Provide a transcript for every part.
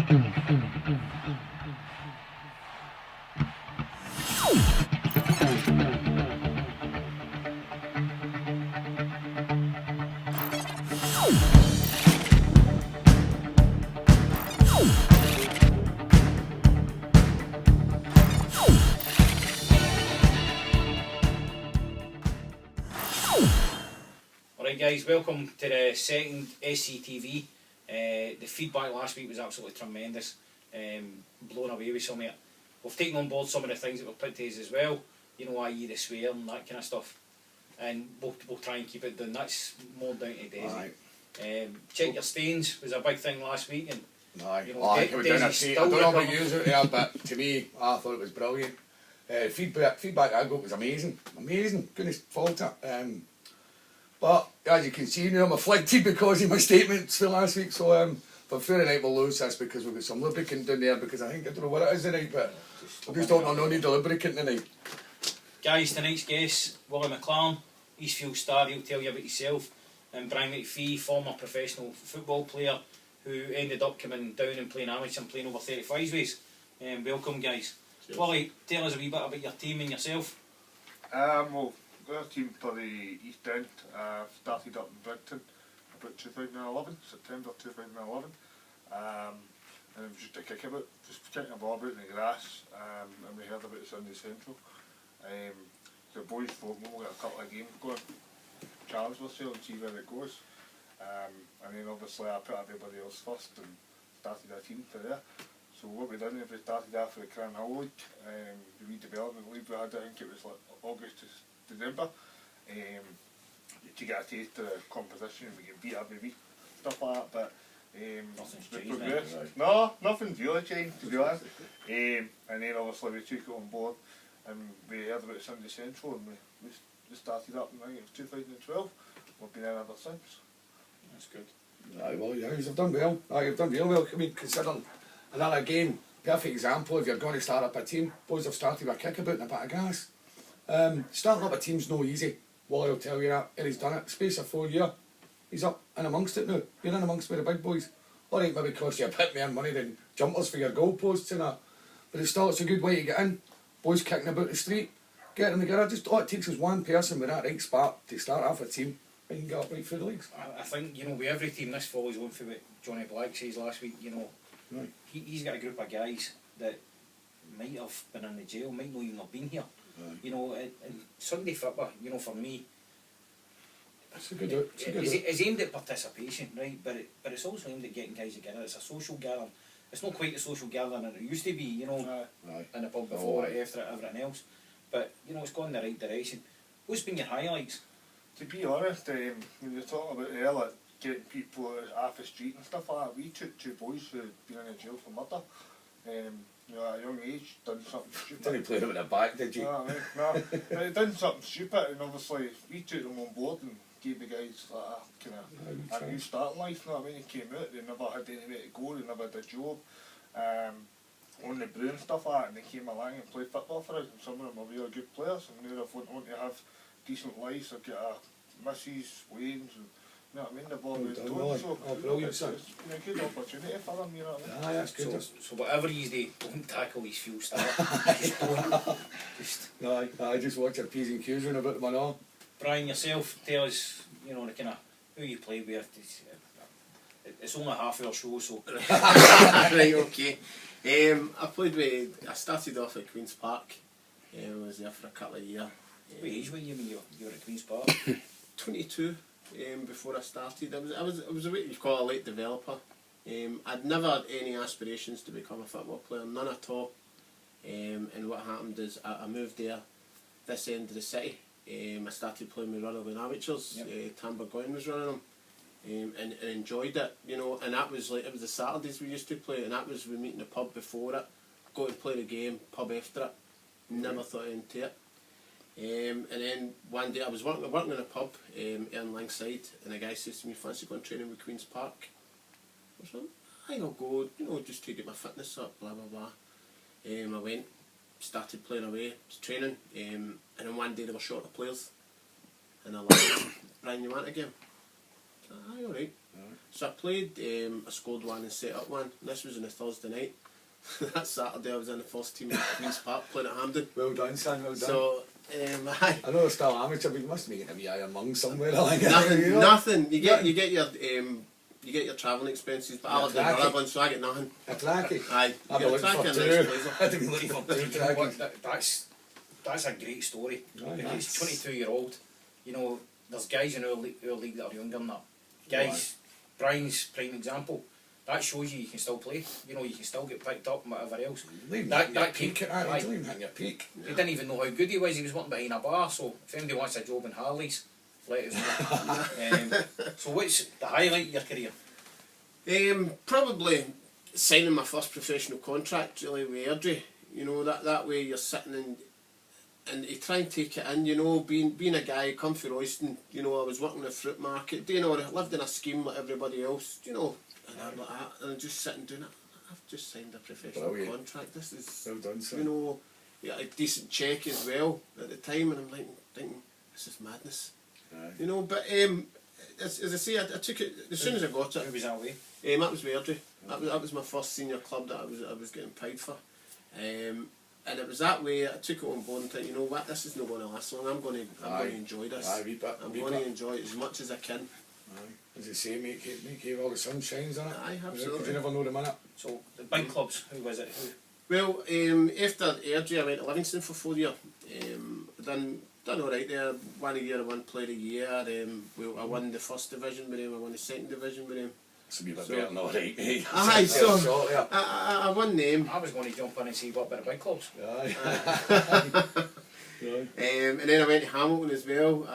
Alright guys, welcome to the second SCTV. The feedback last week was absolutely tremendous. Blown away with some of it. We've taken on board some of the things that we've put to us as well. You know, i.e. the swear and that kind of stuff. And we'll try and keep it down. That's more down to Daisy. Check your stains was a big thing last week. And, I know, think it was down I don't know about you out there, but to me, I thought it was brilliant. Feedback I got was amazing. Couldn't fault it. But as you can see now, I'm afflicted because of my statements for last week. So for Friday night we'll lose, that's because we've got some lubricant down there, because I don't know what it is tonight, but I just don't know, no need of lubricant tonight. Guys, tonight's guest, Willie McLaren, Eastfield star, he'll tell you about himself. And Brian McPhee, former professional football player who ended up coming down and playing amateur and playing over 35s ways. Welcome guys. Cheers. Willie, tell us a wee bit about your team and yourself. Well, we're a team for the East End. Started up in Brighton about 2011, September 2011. And it was just a kick about, just kicking a ball about in the grass, and we heard about it Sunday Central. The boys thought we'll get a couple of games going, challenge ourselves and see where it goes. And then obviously I put everybody else first and started a team for there. So what we done is we started after the Cran Hill League, the redevelopment league we had, I think it was like August to December, to get a taste of the competition. We get beat every week, stuff like that, but nothing's we changed, progressed. right? No, nothing's really changed, to be honest. And then obviously we took it on board and we heard about Sunday Central and we started up in, I think it was 2012. We've been in ever since. That's good. Aye, well, yeah, you've done well. You've done real well. I mean, considering another game, perfect example, if you're going to start up a team, boys have started with a kickabout and a bit of gas. Starting up a team's no easy. Wally will tell you that, and he's done it. Space of 4 years, he's up and amongst it now. You're in amongst with the big boys. Alright, maybe cost you a bit more money than jumpers for your goalposts and that, but it's a good way to get in. Boys kicking about the street, get them together. Just all it takes is one person with that right spark to start off a team, and you can get up right through the leagues. I think, you know, with every team this follows on for what Johnny Black says last week, you know, right. He's got a group of guys that might have been in the jail, might not even have been here. Right. You know, and Sunday football, you know, for me, It's a good it's aimed at participation, right? But it's also aimed at getting guys together. It's a social gathering. It's not quite the social gathering that it used to be, you know, in the pub before it, after it, everything else. But, you know, it's gone in the right direction. What's been your highlights? To be honest, when you're talking about earlier, like, getting people off the street and stuff like that, we took two boys who had been in jail for murder. You know, at a young age, done something stupid. Didn't play them in the back, did you? No, no. They done something stupid, and obviously we took them on board and gave the guys like a kind of a new start in life. You know what I mean? They came out, they never had anywhere to go, they never had a job. On the brew and stuff like that, and they came along and played football for us, and some of them are really good players, and now they've went on to have decent lives. They've got a missus, Wayne's, and you know what I mean, they've all moved on, so brilliant, it's been a good opportunity for them, you know what I mean? Aye, that's good. So whatever you do, don't tackle these fuel stuff. Just don't. I just watch your P's and Q's run about them and all. Brian, yourself, tell us, you know, the kind of who you play with. It's only a half-hour show, so. Right, okay. I started off at Queen's Park. I was there for a couple of years. What age were you when you were at Queen's Park? 22. Before I started, I was a what you call a late developer. I'd never had any aspirations to become a football player, none at all. And what happened is I moved there, this end of the city. I started playing with Rutherglen Amateurs. Yep. Tamburgoyne was running them, and enjoyed it, you know. And that was like, it was the Saturdays we used to play, and that was we meet in the pub before it, go and play the game, pub after it. Never thought into it. And then one day I was working in a pub in Langside, and a guy says to me, "Fancy going training with Queen's Park?" I said, "I'll go, you know, just to get my fitness up, blah blah blah." I went, started playing away, was training, and then one day they were short of players, and I like, "Brian, you want a game?" I said, "Aye, alright." So I played, I scored one and set up one. This was on a Thursday night. That Saturday I was in the first team at Queen's Park playing at Hampden. Well done, son, well done. So, aye. I know they're still amateur, but you must be getting a wee iron lung somewhere. Like Nothing, you know? nothing. You get your travelling expenses, but I lived in Durban, so I get nothing. A trackie. Aye. I'd be You get a looking for trackie and two. nice blazer. I'd be looking for two You know what, trackies. that's a great story. Aye, He's 22-year-old. You know, there's guys in our league that are younger than that. Guys, Brian's prime example. That shows you can still play. You know, you can still get picked up and whatever else. That peak at that, you don't even hit your peak. He didn't even know how good he was. He was working behind a bar. So if anybody wants a job in Harley's, let us know. So what's the highlight of your career? Probably signing my first professional contract really with Airdrie. You know, that way you're sitting and you try and take it in, you know, being a guy, come from Royston, you know, I was working in a fruit market, you know, I lived in a scheme like everybody else, you know, and I'm like that, and I'm just sitting doing it. I've just signed a professional contract. This is, well done, son. you know, yeah, a decent check as well at the time, and I'm like thinking, this is madness. Aye. You know, but as I say, I took it as soon as I got it. Who was that way? That was Airdrie. That was my first senior club that I was getting paid for. And it was that way. I took it on board and thought, you know what, this is not going to last long. I'm going to enjoy this. Aye, wee bit, I'm wee going to bit. enjoy it as much as I can. Aye. As you say, make hay while the sun shines on it. Aye, Because absolutely. you never know the minute. So the big clubs, who was it? Who? Well, after Airdrie, I went to Livingston for 4 years. Done all right there. One a year, I won Player of the Year. I won the first division with him. I won the second division with him. It's a wee bit So- better than all right, mate. Aye, so Short there. I won them. I was going to jump in and see what about the big clubs. Aye. Aye. And then I went to Hamilton as well.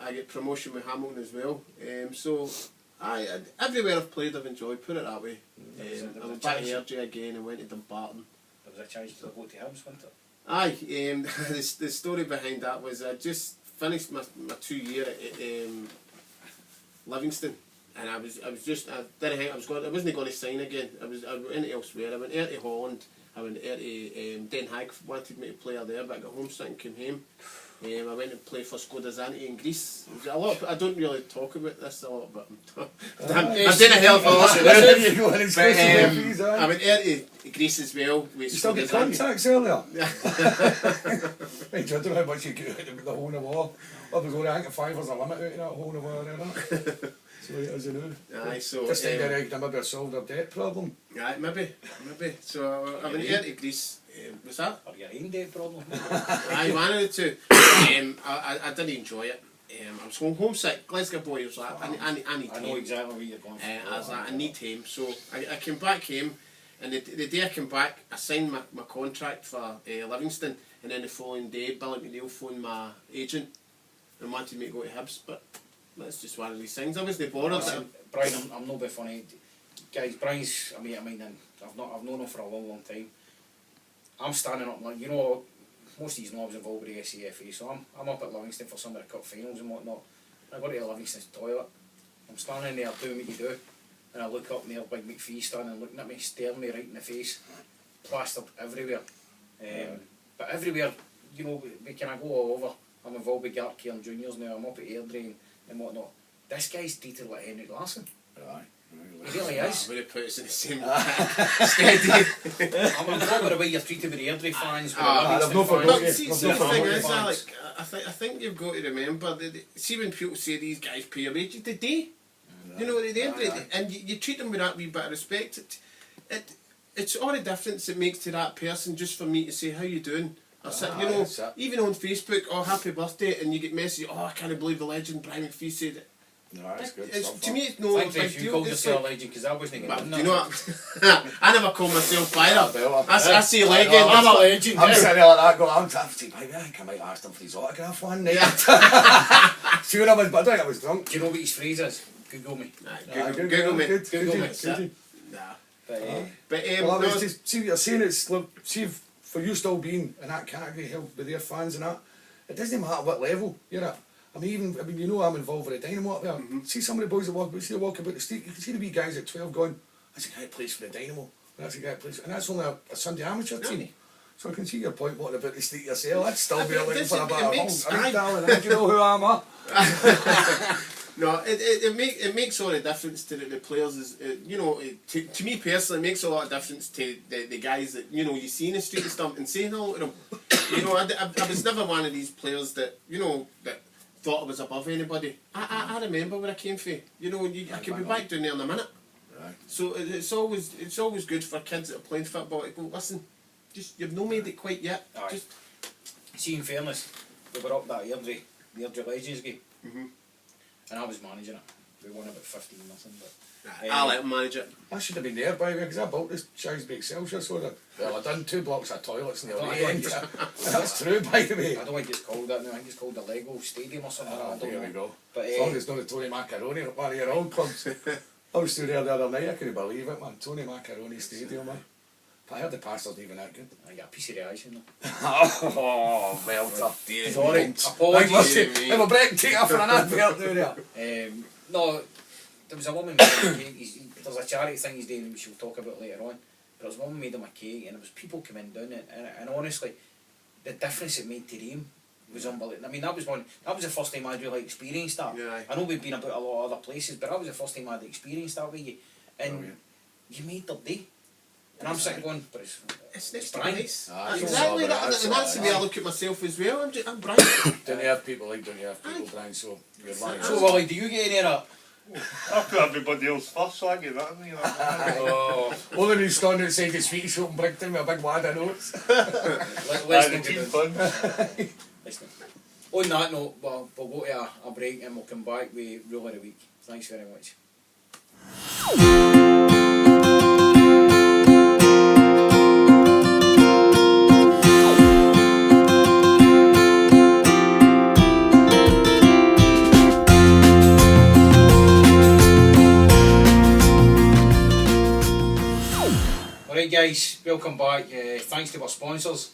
I get promotion with Hamilton as well. So everywhere I've played, I've enjoyed. Put it that way. I went back to Airdrie again and went to Dumbarton. There was a chance to go to Hibs, wasn't it? Aye. The story behind that was I just finished my 2 year at Livingston, and I wasn't going to sign again. I went elsewhere. I went out to Holland. I went out to Den Haag, wanted me to play there, but I got homesick and came home. I went and played for Skoda Zanti in Greece. I don't really talk about this a lot, but I've done a hell of a lot. There you go, and it's But, good to fees, aye. I went out to Greece as well. With You still get Skoda Zanti. contacts earlier? Right, I don't know how much you get out of the hole in the wall. I'll be going, I think $5 a limit out of that hole in the wall there. So it is, you know. Aye, so Just think that maybe I solved their debt problem. aye, maybe. So I went out to Greece. Was that? Or your own debt problem? Aye, one of the two. I didn't enjoy it. I was homesick. Glasgow boy was like, I need I know home. exactly where you're going. I was like, I need him. So I came back home, and the day I came back, I signed my contract for Livingston, and then the following day, Billy McNeil phoned my agent and wanted me to go to Hibs, but that's just one of these things. I wasn't bothered. Brian, I'm not being funny. Guys, Brian's a mate of mine, and I've known him for a long time. I'm standing up, like, you know, most of these knobs involved with the SCFA, so I'm up at Livingston for some of the cup finals and whatnot. I go to Livingston's toilet. I'm standing there doing what you do, and I look up and there, Big McPhee standing looking at me, staring me right in the face. Plastered everywhere. But everywhere, you know, we can I go all over. I'm involved with Gart Cairn Juniors now, I'm up at Airdrie and whatnot. This guy's treated like Henrik Larsson. Aye. He really is. I would have put us in the same steady. I'm involved with the way you're treated with the Airdrie fans, with Ah, the they've no Livingston forgot fans. you. See, No, the no, thing no, is, no, Alec, I think you've got to remember, see when people say these guys pay your wages, they do. You know, and you treat them with that wee bit of respect. It's all the difference it makes to that person just for me to say, how you doing? Or you know, that's it. even on Facebook, oh, happy birthday, and you get messages, oh, I can't believe the legend Brian McPhee said it. No, that's good. To me, it's no Thanks big if you deal. called It's yourself a like, legend, because I wasn't but getting do you know what? I never call myself either. I say I legend. know, I'm a legend. I'm yeah. sitting there like that going, I'm thinking, I think I might ask him for his autograph one night. Sure I was, but I think I was drunk. Do you know what his phrase is? Google me. Aye, Google me. Good, Google good, me. good. Nah. But, But Well, I no, was just, see what you're saying, it's, look, see if, for you still being in that category, held with their fans and that, it doesn't matter what level you're at. I mean, you know I'm involved with the Dynamo up there. See some of the boys that walk about the street, you can see the wee guys at 12 going, that's a guy that plays for the Dynamo, that's a guy that plays, and that's only a Sunday amateur team. Really? So I can see your point, what about the street yourself, I'd still be but looking for a it bit of makes- home. I mean, darling, do you know who I'm at? No, it makes all the difference to the players. Is to me personally, it makes a lot of difference to the guys that you see in the street and stuff, and saying hello to them. I was never one of these players that that thought I was above anybody. I remember where I came from. I could be back down there in a minute. Right. So it's always good for kids that are playing football to go, listen, just you've not made it quite yet. Aye. Just See, in fairness, we were up that Airdrie Legends game, Mhm. and I was managing it. We won about 15-0, but I let him manage it. I should have been there by the way, because I built this Chisbeak Celsius soda. Well, I done 2 blocks of toilets in the I away don't end. think That's true, by the way. I don't think it's called that now. I think it's called the Lego Stadium or something. I don't There know. we go. But As long as it's not the Tony Macaroni at one of your old clubs. I was still there the other night, I couldn't believe it, man. Tony Macaroni Stadium, man. But I heard the pastor's not even that good. I got a piece of the ice in there. Oh, well done. Sorry, apologies. Have a break, take off for an advert down there. No, there was a woman making a cake. There's a charity thing he's doing which we'll talk about later on. But there was a woman made him a cake and there was people coming down and honestly, the difference it made to him was unbelievable. I mean, that was the first time I'd really experienced that. Yeah. I know we've been about a lot of other places, but that was the first time I'd experienced that with you. And Brilliant. you made their day. And I'm sitting going, but It's next Brian. nice. That's Exactly, all right, and that's the way I look at myself as well. I'm Brian. Don't you have people like, don't you have people, Brian? So you're lying. So Willie, do you get any of that? I put everybody else first, so I get that. Oh, Only when he's standing outside the sweet shop in Brighton with a big wad of notes. let's The not team do fun. that. Listen. On that note, we'll go to a break and we'll come back with Rule of the Week. Thanks very much. Alright guys, welcome back. Thanks to our sponsors,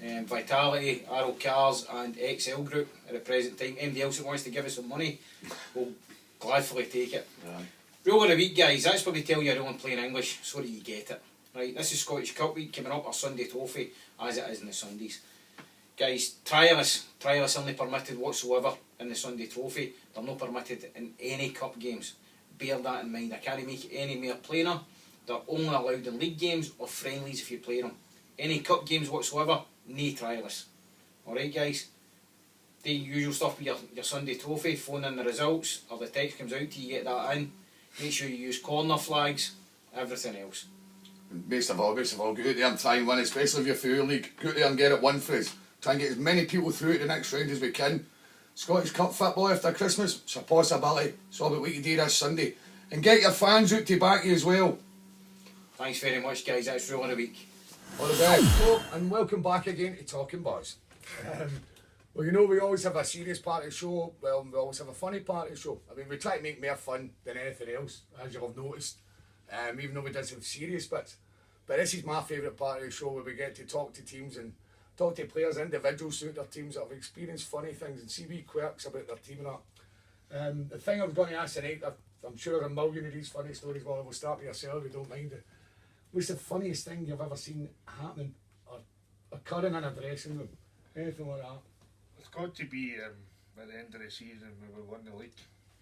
Vitality, Arrow Cars and XL Group at the present time. Anybody else that wants to give us some money, we'll gladly take it. Aye. Rule of the Week guys, that's where we tell you a rule in plain English so that you get it. Right, this is Scottish Cup Week coming up, our Sunday trophy, as it is in the Sundays. Guys, trialists only permitted whatsoever in the Sunday trophy. They're not permitted in any cup games. Bear that in mind. I can't make it any more plainer. They're only allowed in league games or friendlies if you play them. Any cup games whatsoever, no trialists. Alright guys, the usual stuff with your Sunday trophy, phone in the results or the text comes out to you, get that in. Make sure you use corner flags, everything else. Best of all, go out there and try and win, especially if you're through your league. Go out there and get it won for us. Try and get as many people through to the next round as we can. Scottish Cup football after Christmas, it's a possibility. It's all about what you do this Sunday. And get your fans out to back you as well. Thanks very much guys, that's Rule of the Week. All the best. Hello, and welcome back again to Talkin Baws. Well, you know, we always have a serious part of the show. Well, we always have a funny part of the show. I mean, we try to make more fun than anything else, as you'll have noticed, even though we did some serious bits. But this is my favourite part of the show, where we get to talk to teams and talk to players, individuals throughout their teams that have experienced funny things and see wee quirks about their team and that. The thing I was going to ask tonight, I'm sure there's a million of these funny stories. Well, we'll start with yourself, we don't mind it. What's the funniest thing you've ever seen happening or occurring in a dressing room? Anything like that? It's got to be at the end of the season when we won the league.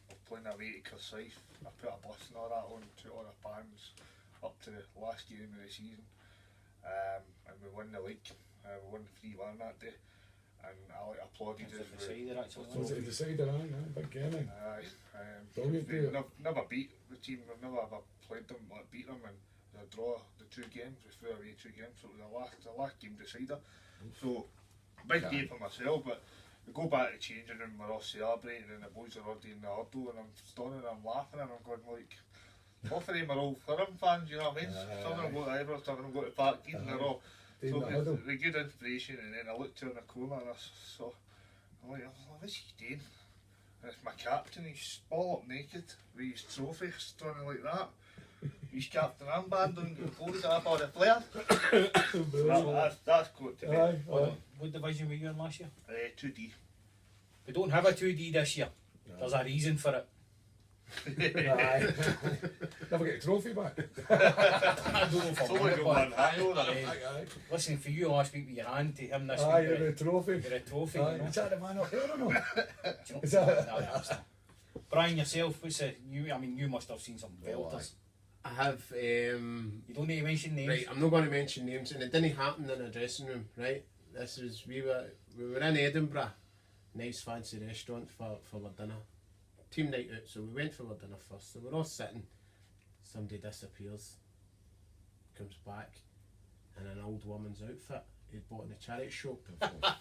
We're playing away to Carsyth. I put a bus and all that on to all the bands up to the last game of the season. And we won the league. We won 3-1 that day. And I applauded us. Was it the decider? Aye, big game. Aye. Brilliant, We've yeah. never beat the team. We've never ever played them, like beat them, and a draw the 2 games. We threw away 2 games, so it was the last game decider. So big day for myself, but we go back to the changing room, we're all celebrating, and the boys are all doing the huddle, and I'm standing there, I'm laughing, and I'm going like, both of them are all Fulham fans, you know what I mean? Some of them go to Ibrox, some of them go to Talkin, and they're all. So the good inspiration, and then I looked to in the corner, and I saw, I'm like, what's he doing? And it's my captain, he's all up naked with his trophy standing like that. His captain armband on the photograph of the player. That's got to be. What division were you in last year? 2D. We don't have a 2D this year. There's a reason for it. Aye. Never get a trophy back. I don't know if It's I only want it got one back. hand on it. Aye. Listen, for you last week with your hand to him this Aye, week, you're a trophy. you're a trophy. Aye. You know? Is that the man up there or no? Do you know? Is that- No, Brian, yourself, what's the, you? I mean, you must have seen some belters. I have. You don't need to mention names. Right, I'm not going to mention names, and it didn't happen in a dressing room. Right, this was we were in Edinburgh, nice fancy restaurant for our dinner, team night out. So we went for our dinner first. So we're all sitting. Somebody disappears, comes back, in an old woman's outfit he'd bought in a charity shop,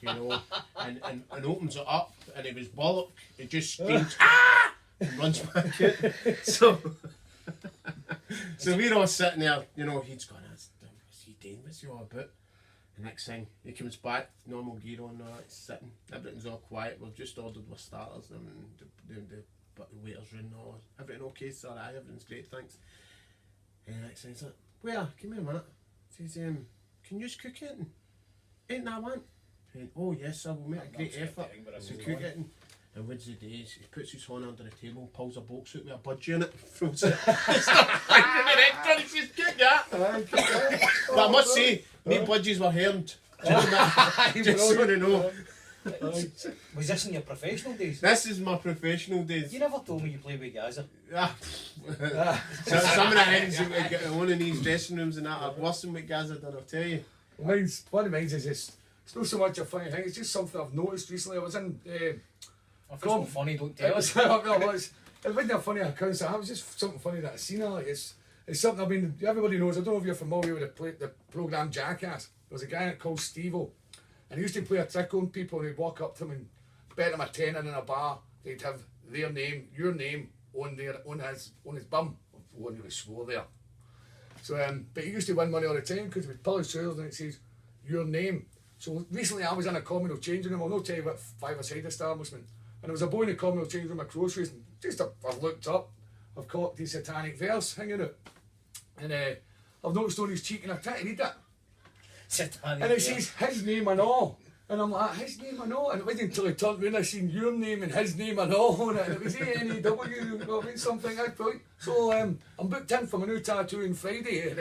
you know, and opens it up, and it was bollock. It just screams ah, and runs back out. So we're all sitting there, you know. He's gone, what's he doing? What's he all about? The next thing he comes back, normal gear on, he's sitting. Everything's all quiet. We've just ordered our starters, and the waiters are in. All everything okay, sir? Aye, everything's great, thanks. And the next thing he's like, "Where? Give me a minute." He says, "Can you just cook it? Ain't that one?" And, "Oh yes, sir. We'll make a great effort to cook it." And what's the days? He puts his phone under the table, pulls a box out with a budgie in it, throws it. But I must say, no budgies were harmed. Just so you know. Was this in your professional days? This is my professional days. You never told me you played with Gaza. So some of the things that we get in one of these dressing rooms and that are worse than what Gaza done, I'll tell you. One of mine is just, it's not so much a funny thing, it's just something I've noticed recently. I was in... if it's not funny, don't tell us. It wasn't a funny account, it was just something funny that I seen. Like, it's something, I mean, everybody knows, I don't know if you're familiar with the programme Jackass. There was a guy called Steve-O, and he used to play a trick on people, and he'd walk up to them and bet them a tenner in a bar. They'd have their name, your name, on his bum. I wouldn't really swore there. So, but he used to win money all the time because he would pull his trousers and it says, your name. So recently I was in a communal changing room, I'll not tell you what five-a-side establishment, and there was a boy in the communal changing room at groceries, and just I've looked up, I've caught the satanic verse hanging out, and I've noticed on his cheek, and I tried to read it. Satanic and it says his name and all. And I'm like, his name and all? And it wasn't until I turned around I seen your name and his name and all on it. And it was A-N-E-W, something. That's brilliant. So I'm booked in for my new tattoo on Friday. And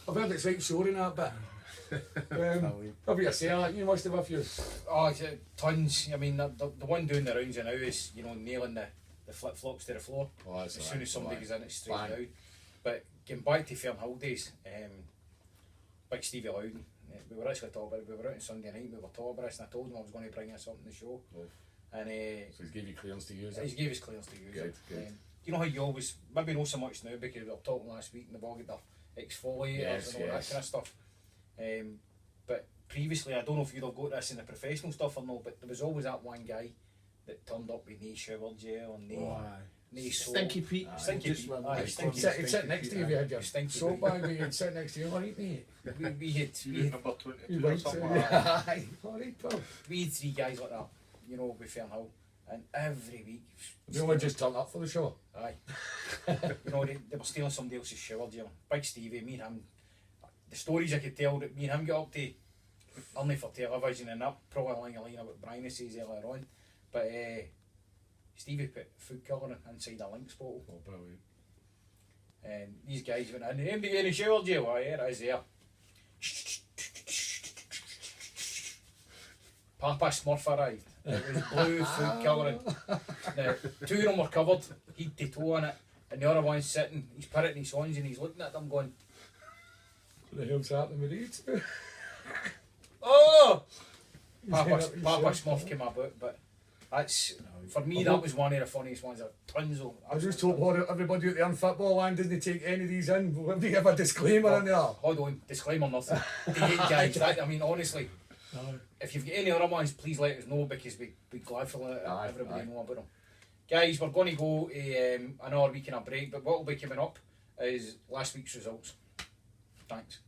I've heard it's right sore in that bit. What about yourself? You must have a few. Oh, tons. I mean, the one doing the rounds now is, you know, nailing the flip-flops to the floor. Oh, as soon as somebody goes in, it's straight out. But getting back to Fernhill days, Big Stevie Loudon. We were actually talking about it. We were out on Sunday night, we were talking about this, and I told him I was going to bring us something to the show. Oh. And so he's gave you clearance to use it? He's gave us clearance to use it. Good. You know how you always, maybe not so much now because we were talking last week and they've all got their exfoliators and all that kind of stuff. But previously, I don't know if you'd have got this in the professional stuff or not, but there was always that one guy that turned up with no shower gel and no soap. Stinky Pete. Stinky Pete. He'd sit next to you if you had your soap bag, he'd sit next to you, alright mate. We had number 22 or something like that. Alright pal. We had three guys like that, you know, with Fernhill, and every week. They only just turned up for the show. Aye. You know, they were stealing somebody else's shower gel. Big Stevie, me and him, the stories I could tell that me and him got up to, only for television, and that probably along the line of what Brian says earlier on. But Stevie put food colouring inside a Lynx bottle. Oh, brilliant. And these guys went in, anybody get any shower gel? Oh, yeah, it is there. Papa Smurf arrived. It was blue food colouring. Now, two of them were covered, head to toe in it, and the other one's sitting, he's putting his hands and he's looking at them going, What the hell's happening with these? oh! Papa Smurf came about, but that's, for me, that was one of the funniest ones. Tons of. I just hope everybody out there in football land doesn't take any of these in. We'll have to give a disclaimer in there. Hold on, disclaimer nothing. Guys, I mean, honestly, if you've got any other ones, please let us know because we'd be glad for everybody know about them. Guys, we're going to go another week in a break, but what will be coming up is last week's results. Thanks.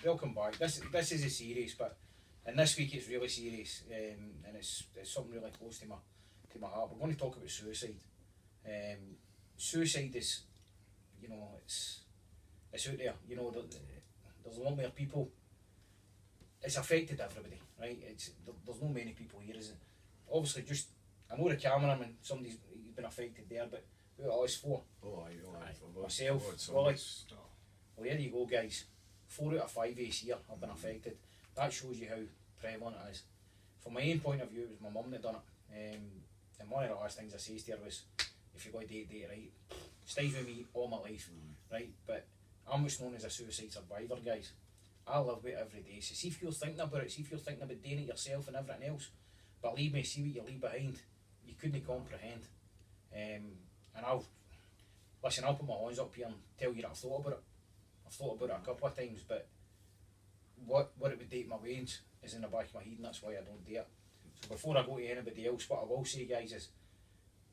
Welcome back. This is a series, but and this week it's really serious, and it's something really close to my heart. We're going to talk about suicide. Suicide is, you know, it's out there. You know, there's a lot more people it's affected everybody, right? There's no many people here, is it? Obviously, just I know the cameraman, he's been affected there, but who are us four? Oh, aye. Myself, Willie. Well, there you go, guys. 4 out of 5 ace here have been affected. That shows you how prevalent it is. From my own point of view, it was my mum that done it. And one of the last things I says to her was, if you're going to date it right, stays with me all my life, right? But I'm what's known as a suicide survivor, guys. I live with it every day. So see if you're thinking about it, see if you're thinking about doing it yourself and everything else. Believe me, see what you leave behind. You couldn't comprehend. And I'll put my hands up here and tell you that I've thought about it. I've thought about it a couple of times, but what it would do to my veins is in the back of my head, and that's why I don't do it. So before I go to anybody else, what I will say, guys, is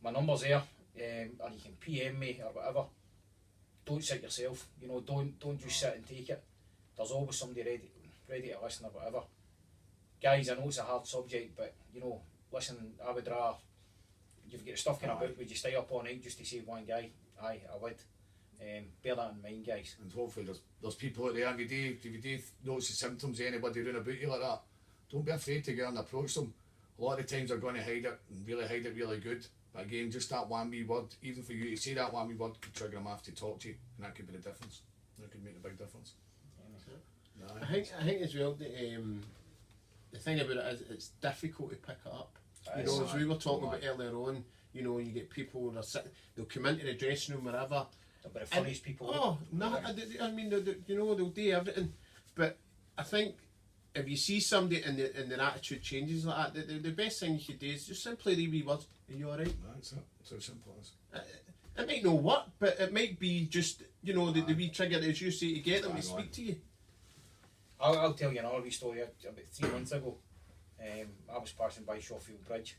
my number's there, or you can PM me or whatever. Don't sit yourself, you know, don't just sit and take it. There's always somebody ready to listen or whatever. Guys, I know it's a hard subject, but you know, listen, I would rather you've got stuff kind of about, would you stay up all night just to save one guy? Aye, I would. Bear that in mind, guys. And hopefully there's people out there, if you do notice the symptoms of anybody doing about you like that, don't be afraid to go and approach them. A lot of the times they're going to hide it and hide it really good. But again, just that one wee word, even for you to say that one wee word could trigger them off to talk to you, and that could be the difference. That could make a big difference. I think as well the thing about it is it's difficult to pick it up. You know, as we were talking about earlier on, you know, you get people they'll come into the dressing room wherever. They're the funniest people. Oh no! I mean, you know, they'll do everything, but I think if you see somebody and their attitude changes like that, the best thing you could do is just simply the wee word. Are you all right? That's it. It's how simple it is. It might not work, but it might be just, you know, the wee trigger as you say to get them to speak to you. I'll tell you another wee story. About 3 months ago, I was passing by Shawfield Bridge,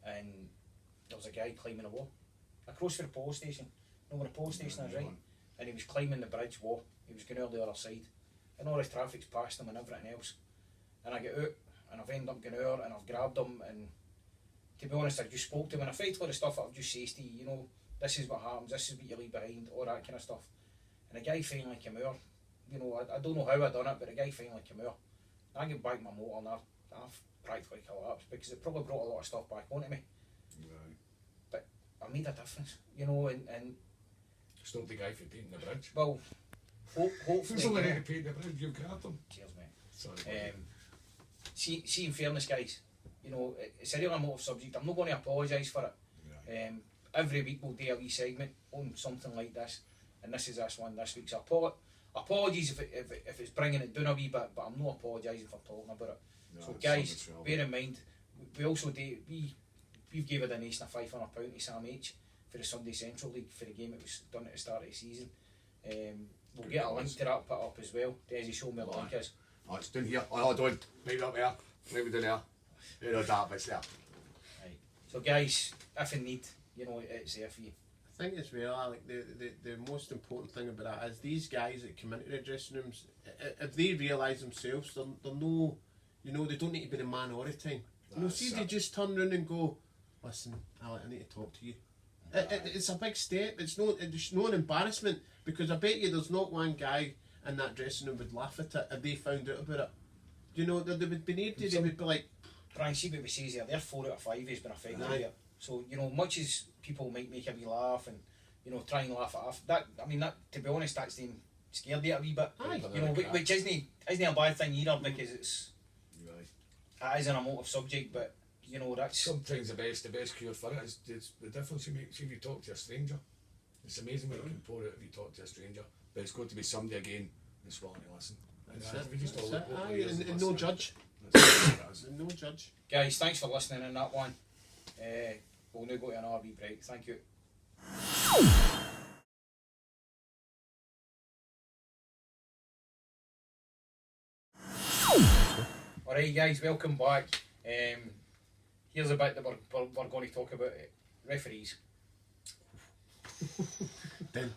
and there was a guy climbing a wall across from the police station. You know where the police station is, right? And he was climbing the bridge wall. He was going out the other side, and all the traffic's past him and everything else. And I get out, and I've ended up going out, and I've grabbed him, and to be honest, I just spoke to him, and effectively the stuff I've just said to you, you know, this is what happens, this is what you leave behind, all that kind of stuff. And the guy finally came out. You know, I don't know how I done it, but the guy finally came out. And I get back my motor, and I've practically collapsed because it probably brought a lot of stuff back onto me. Right. But I made a difference, you know, and stop the guy from painting the bridge. Well, hopefully. Who's only ready to paint the bridge? You've grabbed him. Cheers, mate. Sorry. See, in fairness, guys, you know, it's a real emotive subject. I'm not going to apologise for it. Right. Every week we'll do a wee segment on something like this, and this is this one this week. So apologies if it's bringing it down a wee bit, but I'm not apologising for talking about it. No, so guys, bear in mind, we also do, we've given a nation a £500 to Sam H for the Sunday Central League for the game that was done at the start of the season. We'll get a link to that put up as well. Desi, show me the link is. Oh, it's down here. Oh, don't. Maybe up there. Maybe down there. You know that bit's there. Right. So guys, if in need, you know, it's there for you. I think as well, like the most important thing about that is these guys that come into the dressing rooms, if they realise themselves, they're no, you know, they don't need to be the man all the time. You know, see if they just turn round and go, listen, I need to talk to you. It's a big step. It's no an embarrassment, because I bet you there's not one guy in that dressing room would laugh at it if they found out about it. You know, they would be needed. They would be like, Brian, see what we say here. They're 4 out of 5 has been affected by it. So you know, much as people might make a wee laugh and you know try and laugh it off, that I mean, that to be honest, that's them scared of it a wee bit. Aye. You know, which isn't a bad thing either, because it's Right. it is an emotive subject, but you know that's Sometimes the best cure for it is the difference you make. See if you talk to a stranger. It's amazing what you can pour out if you talk to a stranger. But it's got to be somebody again that's willing to listen. that's If we just all it. look Aye, ears and no listen, judge. that's what it is. No judge. guys. Thanks for listening in that one. We'll now go to another wee break. Thank you. Alright guys, welcome back. Here's a bit that we're going to talk about. Referees.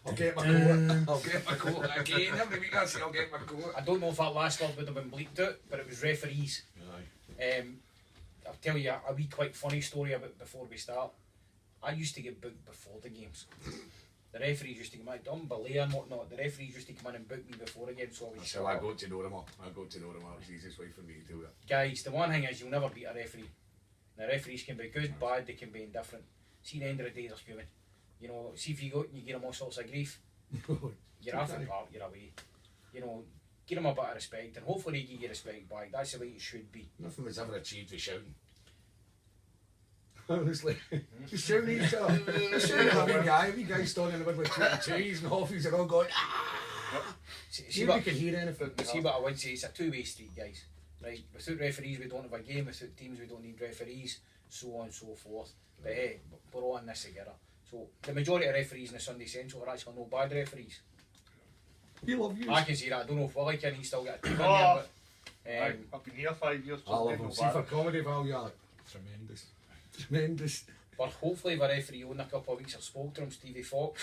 I'll get my coat. I'll get my coat again. Every week I say I'll get my coat. I don't know if that last word would have been bleeped out, but it was referees. Aye. I'll tell you a wee quite funny story about before we start. I used to get booked before the games. The referees used to come in, Dom Ballet and whatnot, the referees used to come in and book me before a game, so I was So I got to know them all. It was the easiest way for me to do it. Guys, the one thing is you'll never beat a referee. The referees can be good, bad, they can be indifferent. See, at the end of the day, they're human. You know, see if you go out and you give them all sorts of grief, you're off the park, you're away. You know, give them a bit of respect, and hopefully they give you respect back. That's the way it should be. Nothing was ever achieved with shouting. Honestly, just shouting at each other. Shouting at every guy. Every guy standing in the middle of trees and offices are all going, ah! See what, can hear anything. See what I would say, it's a two-way street, guys. Right? Without referees, we don't have a game. Without teams, we don't need referees, so on and so forth. But hey, we're all in this together. So the majority of referees in the Sunday Central are actually no bad referees. We love you. I can see that. I don't know if Willie can. He's still got a team in there, but I've been here 5 years. I love him. See, for comedy value, like, tremendous. Tremendous. But hopefully the referee on a couple of weeks I spoke to him, Stevie Fox.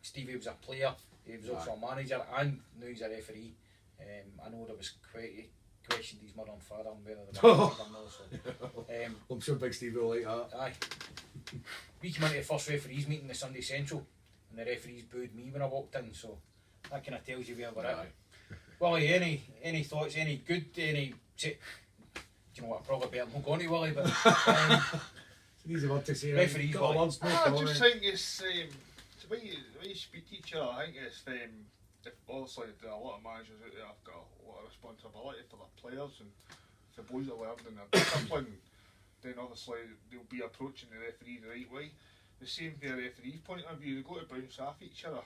Stevie was a player, he was also a manager, and now he's a referee. I know there was quite questioned his mother and father and whether they were or not, so, I'm sure Big Stevie will like that. aye. We came into the first referees meeting the Sunday Central and the referees booed me when I walked in, so that kind of tells you where we're at. Willie, any thoughts, any good, any... Do you know what, probably better not go on to Willie, but... It's an easy word to say. Referees, got Willie. words, no I comment. just think it's the way you speak to each other. I think it's if obviously there are a lot of managers out there have got a lot of responsibility for their players, and if the boys are learning their discipline, then obviously they'll be approaching the referee the right way. The same from the referee's point of view, they go to bounce off each other.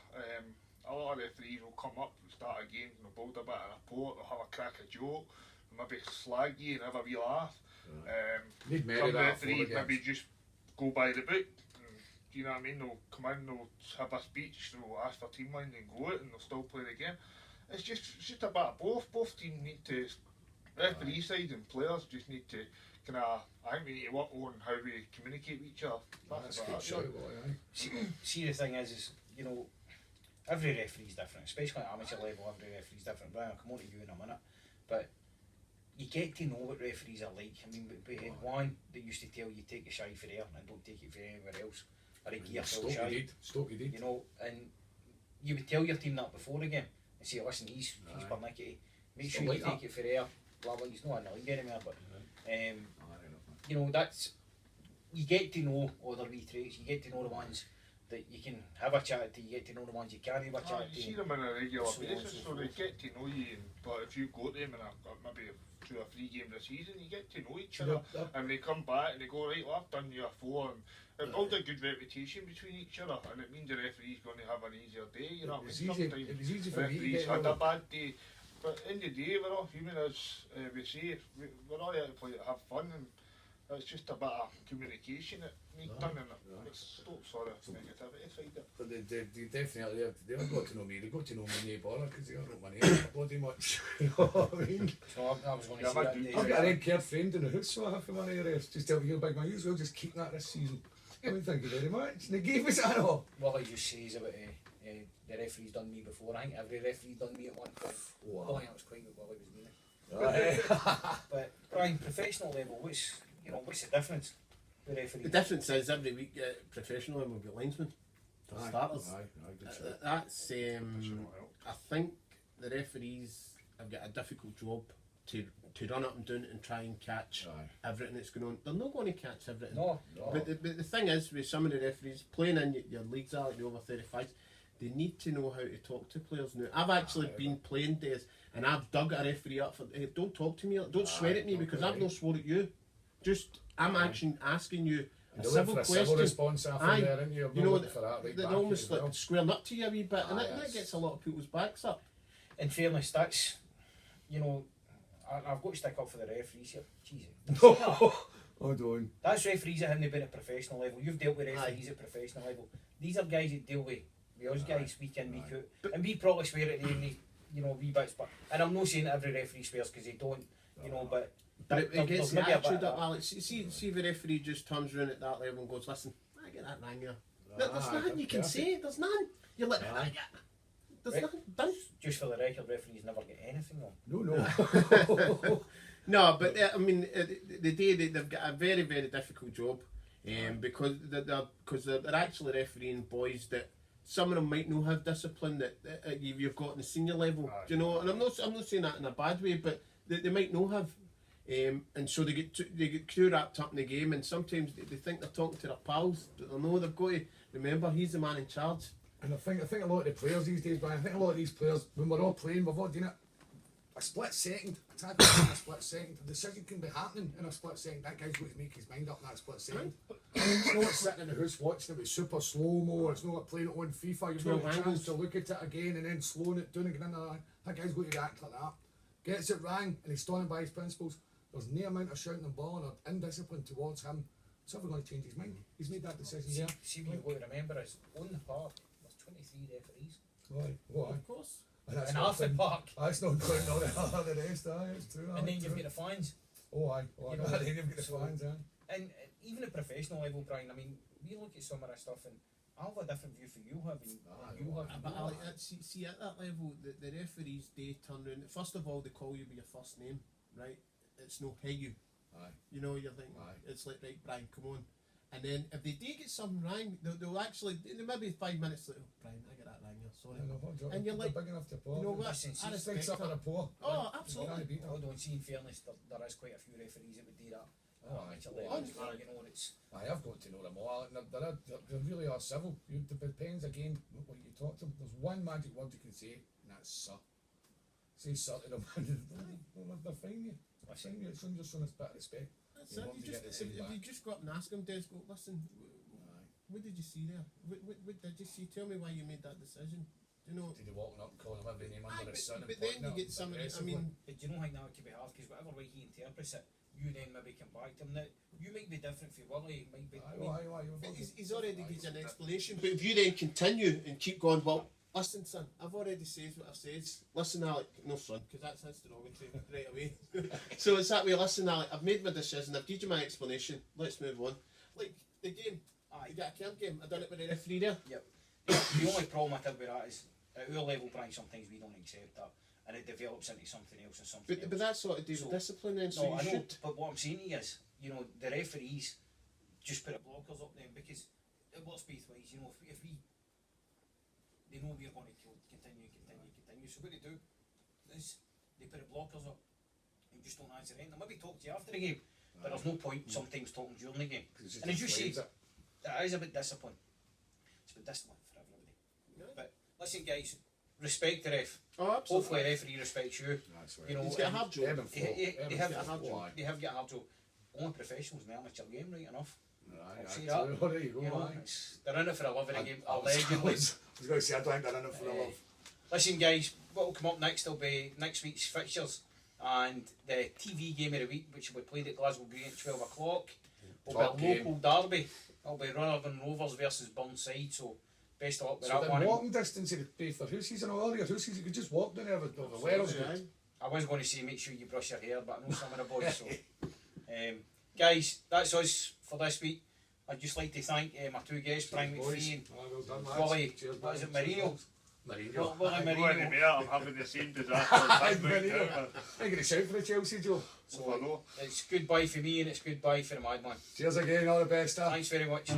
A lot of referees will come up and start a game and they'll build a bit of rapport, they'll have a crack a joke, maybe slag you and have a wee laugh. Some referees maybe just go by the book. Do you know what I mean? They'll come in, they'll have a speech, they'll ask for team line and go out, and they'll still play the game. It's just a bit of both. Both teams need to, referee side and players just need to kind of, I think we need to work on how we communicate with each other. That's a good shout, See, the thing is, you know, every referee's different, especially at amateur level, every referee's different. Brian, I'll come on to you in a minute. But you get to know what referees are like. I mean, we had one that used to tell you take the shy for there and don't take it for anywhere else. Or a gear full shy. Stoke you did. You know, and you would tell your team that before the game and say, listen, he's pernickety. Make sure you take it for there. Blah blah. He's not in the league anymore, but you know, that's, you get to know other wee traits. You get to know the ones that you can have a chat to. You get to know the ones you can't have a chat to. You see them on a regular basis, so they get to know you. But if you go to them in maybe 2 or 3 games a season, you get to know each other, and they come back and they go, right, well, I've done you a 4, and it builds a good reputation between each other, and it means the referee's going to have an easier day. You know, it was easy for me to get had a bad day, but in the day we're all human, as we say. We're all here to play to have fun, and it's just a bit of communication that needs done, and it stops all the negativity side of it. But they definitely they've got to know me. They got to know my neighbour because they don't know my neighbour bloody much. You know what I mean? So I was going to say that. I've got a red card friend in the house, so I have to one of the refs. Just tell me, you big man, you as well just keep that this season. I mean, thank you very much. And they gave us that all. What I just says about the referee's done me before. I think every referee's done me at one point. Wow. I think that was quite good while I was meaning. But Brian, professional level, what's the difference? The difference is every week at professional level will be linesmen for starters. That's I think the referees have got a difficult job to run up and down and try and catch everything that's going on. They're not going to catch everything. No. But the thing is, with some of the referees playing in your leagues, are like the over 35s, they need to know how to talk to players now. I've actually been playing days and I've dug a referee up for, hey, don't talk to me, don't swear at me because I've not swore at you. Just, I'm actually asking you a civil question. Civil response after there, and you know, they almost like squaring up to you a wee bit, and that gets a lot of people's backs up. In fairness, that's, you know, I've got to stick up for the referees here. Jesus. Oh, don't. That's referees that haven't been at professional level. You've dealt with referees at professional level. These are guys that deal with us guys week in, week out. And we probably swear at them, you know, wee bits. But, and I'm not saying every referee swears because they don't, you know, but it gets the attitude up, Alex. See if the referee just turns around at that level and goes, listen, I get that wrong here. There's nothing you can say, there's none. You're like, there's nothing done. Just for the record, referees never get anything on. No. No, but I mean, the day they've got a very, very difficult job. because they're actually refereeing boys that some of them might not have discipline that you've got in the senior level. Do you know? And I'm not saying that in a bad way, but they might not have. And so they get too wrapped up in the game, and sometimes they think they're talking to their pals. But they know they've got to remember he's the man in charge. And I think a lot of the players these days, Brian, I think a lot of these players, when we're all playing, we've all done it a split second, a tackle in a split second. The decision can be happening in a split second. That guy's going to make his mind up in that split second. It's not sitting in the house watching it with super slow-mo, it's not like playing it on FIFA. You've got a chance to look at it again and then slowing it down again. That guy's going to react like that. Gets it wrong and he's standing by his principles. There's no amount of shouting and bawling or indiscipline towards him. It's never going to change his mind. He's made that decision. See what you've got to remember is, on the park, there's 23 referees. Why? Of course. And half the park. That's not including all the rest, it's true. And then you've got the fans. Then you've got the fans, And even at professional level, Brian, I mean, we look at some of that stuff and I'll have a different view for you have and you have. But see at that level, the referees, they turn around. First of all, they call you by your first name, right? It's no hey you. You know, you're thinking, it's like, right, Brian, come on. And then if they do get something wrong, they'll actually, maybe 5 minutes later, oh, Brian, I got that wrong here, sorry. And you're like, big enough to pour. You know what? I respect up in a pour. Oh, absolutely. Although, in fearness, there is quite a few referees that would do that. I've got to know them all. There really are several. It depends again what you talk to them. There's one magic word you can say, and that's sir. Say sir to them, they're fine you. Fine you. It's only just on a bit of respect. That's it. If you just go up and ask them, Des, go, listen, what did you see there? What did you see? Tell me why you made that decision. Do you know? Did you walking up and calling him every name under the sun? But then you get somebody, I mean... But do you know how that could be hard? Because whatever way he interprets it, you then maybe come back to him. Now, you might be different for Willie, might be... He's already given you an explanation. But if you then continue and keep going, well, listen, son, I've already said what I've said. Listen, Alec. No, son, because that's derogatory right away. So it's that way. Listen, Alec, I've made my decision. I've given you my explanation. Let's move on. Like the game. You got a camp game. I done it with the referee there. Yep. The only problem I have with that is at our level, Brian, sometimes we don't accept that, and it develops into something else and something else. But that's sort of discipline then. So I you know, should. but what I'm saying to you is, you know, the referees just put the blockers up then because it works both ways. You know, if we they know we're going to continue. So what they do is they put the blockers up and just don't answer anything. They'll maybe talk to you after the game, but there's no point sometimes talking during the game. And as you say, it is about discipline. It's about discipline for everybody. Yeah. But listen, guys, respect the ref. Oh, absolutely. Hopefully, the referee respects you. That's right. You know, he's got a hard job. They have got a hard job. Only professionals in the amateur game, right enough. There you go. They're in it for a living again. I was going to say, I don't think they're in it for a love. Listen, guys, what will come up next will be next week's fixtures and the TV game of the week, which will be played at Glasgow Green at 12 o'clock. Will be a local derby. It'll be Rutherglen Rovers versus Burnside, so best of luck with that one. So walking distance of the for houses and all your houses, you could just walk down there over the weather's good. I was going to say make sure you brush your hair, but I know some of the boys, so... guys, that's us for this week. I'd just like to thank my two guests, Brian McPhee and Willie, what is it, Marino? Marino. I'm having the same disaster as Marino. I'm going to shout for the Chelsea, Joe. So it's goodbye for me and it's goodbye for the Madman. Cheers again, all the best. Thanks very much.